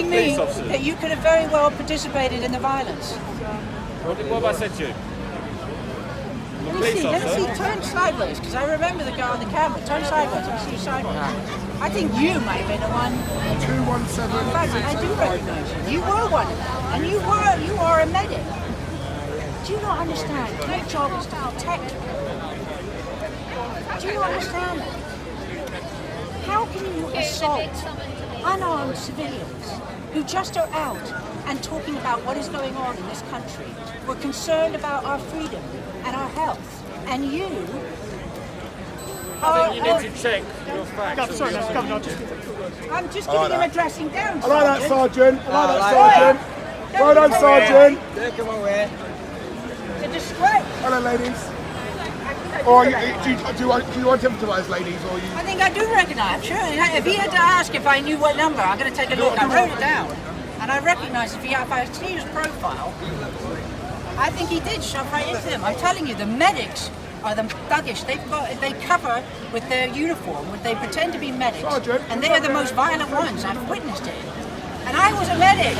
telling me that you could have very well participated in the violence. What have I said to you? Let me see, turn sideways, because I remember the guy on the camera. Turn sideways, let me see you sideways. I think you might have been the one. 217. In fact, I do recognize you. You were one of them, and you are a medic. Do you not understand? Your job is to protect people. Do you understand that? How can you assault unarmed civilians who just are out and talking about what is going on in this country? We're concerned about our freedom and our health, and you I think you need to check your facts. I'm just giving him a dressing down, I like that, Sergeant. I like that, Sergeant. Sergeant. Well done, Sergeant. It's a disgrace. Hello, ladies. Or do you identify as ladies, or you? I think I do recognize, sure. If he had to ask if I knew what number, I'm going to take a look. I wrote it down. And I recognize if I see his profile, I think he did shove right into them. I'm telling you, the medics are the thuggish. They cover with their uniform, they pretend to be medics, and they are the most violent ones. I've witnessed it. And I was a medic.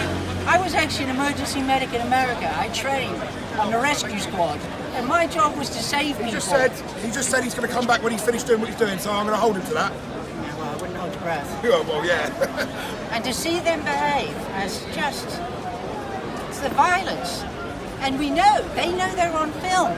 I was actually an emergency medic in America. I trained on the rescue squad, and my job was to save people. He just said he's going to come back when he's finished doing what he's doing, so I'm going to hold him to that. Yeah, well, I wouldn't hold your breath. Yeah, well, yeah. And to see them behave as just, it's the violence. And they know they're on film,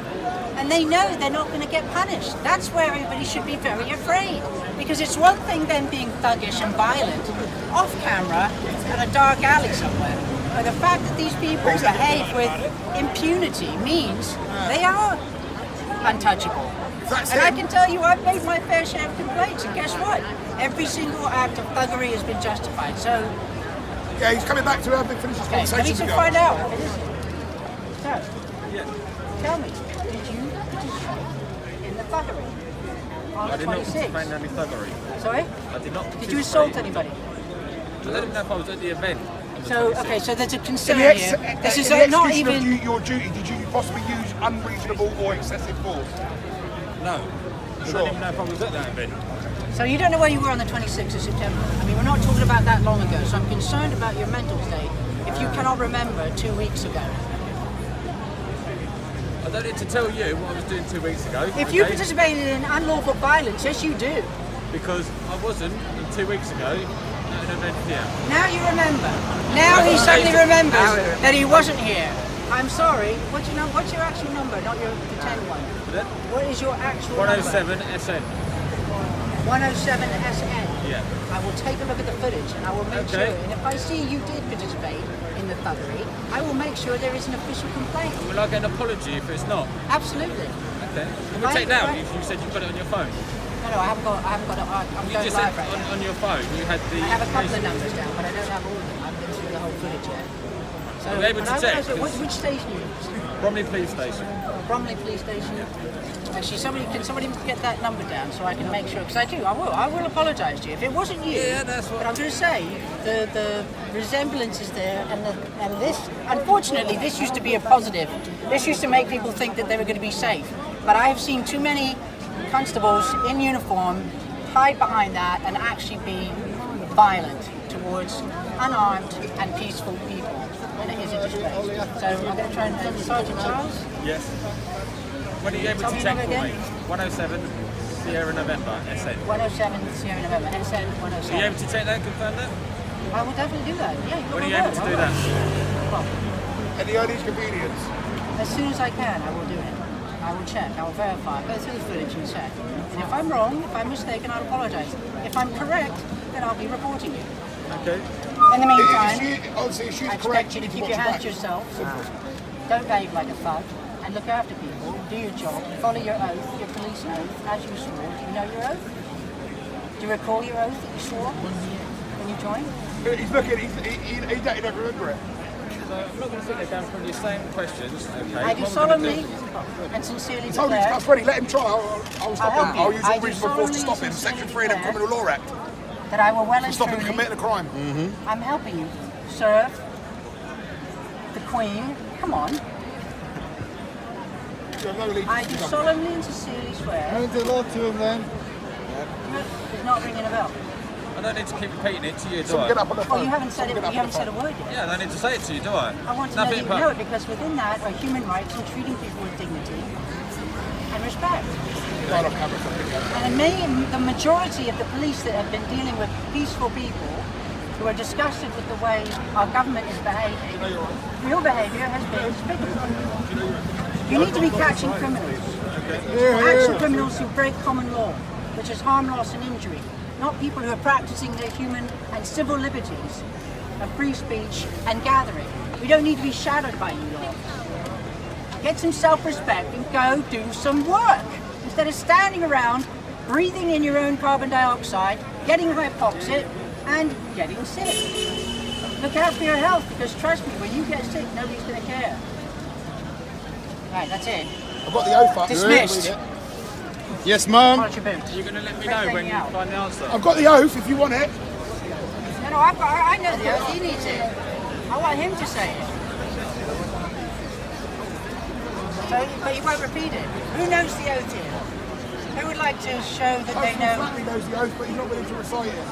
and they know they're not going to get punished. That's where everybody should be very afraid. Because it's one thing them being thuggish and violent off camera in a dark alley somewhere. But the fact that these people behave with impunity means they are untouchable. And I can tell you, I've made my fair share of complaints, and guess what? Every single act of thuggery has been justified. So, yeah, he's coming back to finish his conversation. I need to find out. So, tell me, did you participate in the thuggery on the 26th? I did not participate in any thuggery. Sorry? I did not. Did you assault anybody? I don't even know if I was at the event. So, okay, so there's a concern here. This is not even your duty. Did you possibly use unreasonable or excessive force? No. I don't even know if I was at that event. So you don't know where you were on the 26th of September. I mean, we're not talking about that long ago, so I'm concerned about your mental state if you cannot remember 2 weeks ago. I don't need to tell you what I was doing 2 weeks ago. If you participated in unlawful violence, yes you do. Because I wasn't 2 weeks ago at an event here. Now you remember. Now he suddenly remembers that he wasn't here. I'm sorry. What's your actual number, not your pretend one? What is your actual 107 number? SN. 107 SN. Yeah. I will take a look at the footage and I will make sure. And if I see you did participate in the thuggery, I will make sure there is an official complaint. Will I get an apology if it's not? Absolutely. Okay. We'll take that. You said you've got it on your phone. No, I haven't got it. I'm You going just live said right now. on your phone you had the. I have a couple of numbers down, but I don't have all of them. I've been through the whole footage yet. So, Are we able to check? Which station are you in? Bromley Police Station. Bromley Police Station. Actually, can somebody get that number down so I can make sure? Because I will apologise to you if it wasn't you. Yeah, that's what. But I'm going to say the resemblance is there, and this, unfortunately, this used to be a positive. This used to make people think that they were going to be safe. But I have seen too many constables in uniform hide behind that and actually be violent towards unarmed and peaceful people. And it is a disgrace. So I'm going to try and Sergeant Charles. Yes. When are you able to check for me? 107 Sierra November, SN. 107 Sierra November, SN 107. Are you able to check that and confirm that? I will definitely do that, yeah. When are you able to do that? Well, At the earliest convenience. as soon as I can, I will do it. I will check, I will verify, go through the footage and check. And if I'm wrong, if I'm mistaken, I'll apologise. If I'm correct, then I'll be reporting you. Okay. In the meantime, Obviously, if she's I correct, expect you to you keep can your watch hands back. to yourself. Don't behave like a thug, and look after people. Do your job. Follow your oath, your police oath, as you swore. Do you know your oath? Do you recall your oath that you swore when you joined? He's looking, he don't remember it. So I'm not going to sit there down for the same questions. Okay. I do solemnly and sincerely Told you, declare that's ready, let him try. I'll stop I'll him. help you. I'll use I all do reasonable force to solemnly stop him. and Section sincerely 3 of the declare Criminal Law Act. that I will well and Stop him truly, committing a crime. I'm helping you serve the Queen. Come on. You have no allegiance I to do the government. solemnly and sincerely swear. Hand the lot to him then. It's not ringing a bell. I don't need to keep repeating it to you, do Someone get I? up on the phone. Well, you haven't said it. Someone You get up haven't on said the a word yet. Yeah, I don't need to say it to you, do I? I want to know that you but- know it because within that are human rights and treating people with dignity and respect. phone. Right on camera, something, yeah. And the majority of the police that have been dealing with peaceful people who are disgusted with the way our government is behaving, real behaviour has been despicable. You need to be catching criminals. Actual criminals who break common law, which is harm, loss and injury, not people who are practicing their human and civil liberties of free speech and gathering. We don't need to be shadowed by you lot. Get some self-respect and go do some work instead of standing around breathing in your own carbon dioxide, getting hypoxic and getting sick. Look out for your health because trust me, when you get sick, nobody's going to care. Right, that's it. I've got the oath up. Dismissed. Read it. Yes, ma'am. Polish your boots. You're going to let me Take know when me you out. find the answer. I've got the oath if you want it. No, I know the oath. He needs it. I want him to say it. So, but you won't repeat it. Who knows the oath here? Who would like to show that they know? Family knows the oath, but he's not willing to recite it.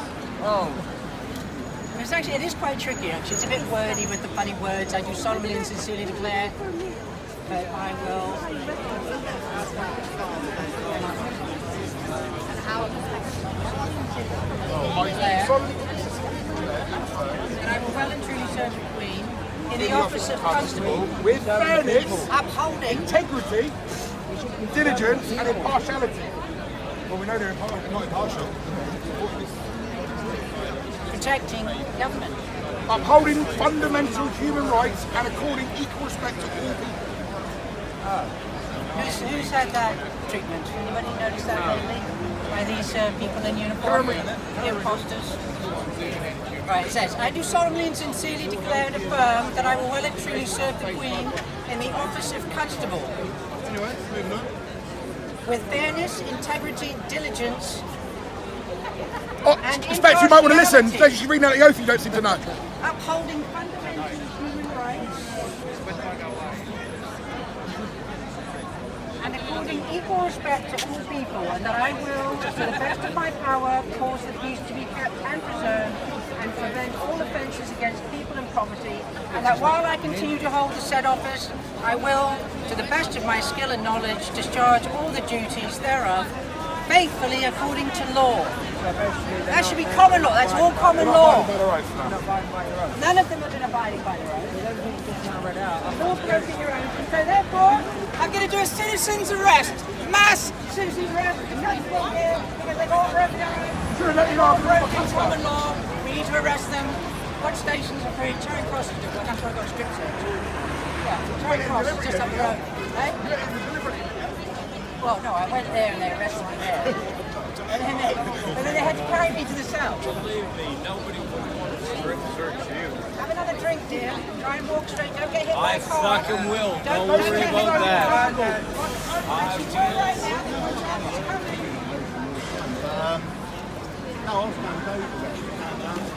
Oh. It's actually, it is quite tricky actually. It's a bit wordy with the funny words. I do solemnly and sincerely declare that I will. Declare that I will well and truly serve the Queen in the office of Constable, With fairness, upholding integrity, diligence, and impartiality. Well, we know they're not impartial. protecting government. Upholding fundamental human rights and according equal respect to all people. Who's had that treatment? Anybody notice that lately? By these people in uniform? The imposters? Right, it says, I do solemnly and sincerely declare and affirm that I will well and truly serve the Queen in the office of Constable. Anyway, moving on. With fairness, integrity, diligence, Oh, and Inspector, you might want to listen. impartiality. She's reading out the oath you don't seem to know. upholding fundamental human rights, and according equal respect to all people, and that I will, to the best of my power, cause the peace to be kept and preserved, and prevent all offences against people and property, and that while I continue to hold the said office, I will, to the best of my skill and knowledge, discharge all the duties thereof, faithfully according to law. That should be common law, that's all common law. None of them have been abiding by the rules. All broken your own. So therefore, I'm going to do a citizen's arrest. Mass citizen's arrest. Constable here, because they've all broken their own. Broken common law. We need to arrest them. What stations are free? Charing Cross is different. That's where I got a strip search. Yeah, Charing Cross is just up the road. Eh? Well, no, I went there and they arrested me there. And then they had to carry me to the cell. Believe me, nobody would want to strip search you. Have another drink, dear. Try and walk straight. Don't get hit by I a car. fucking will. Don't Don't worry get hit about by a that. car. She's all right now. The contract is coming. No, I was going to go.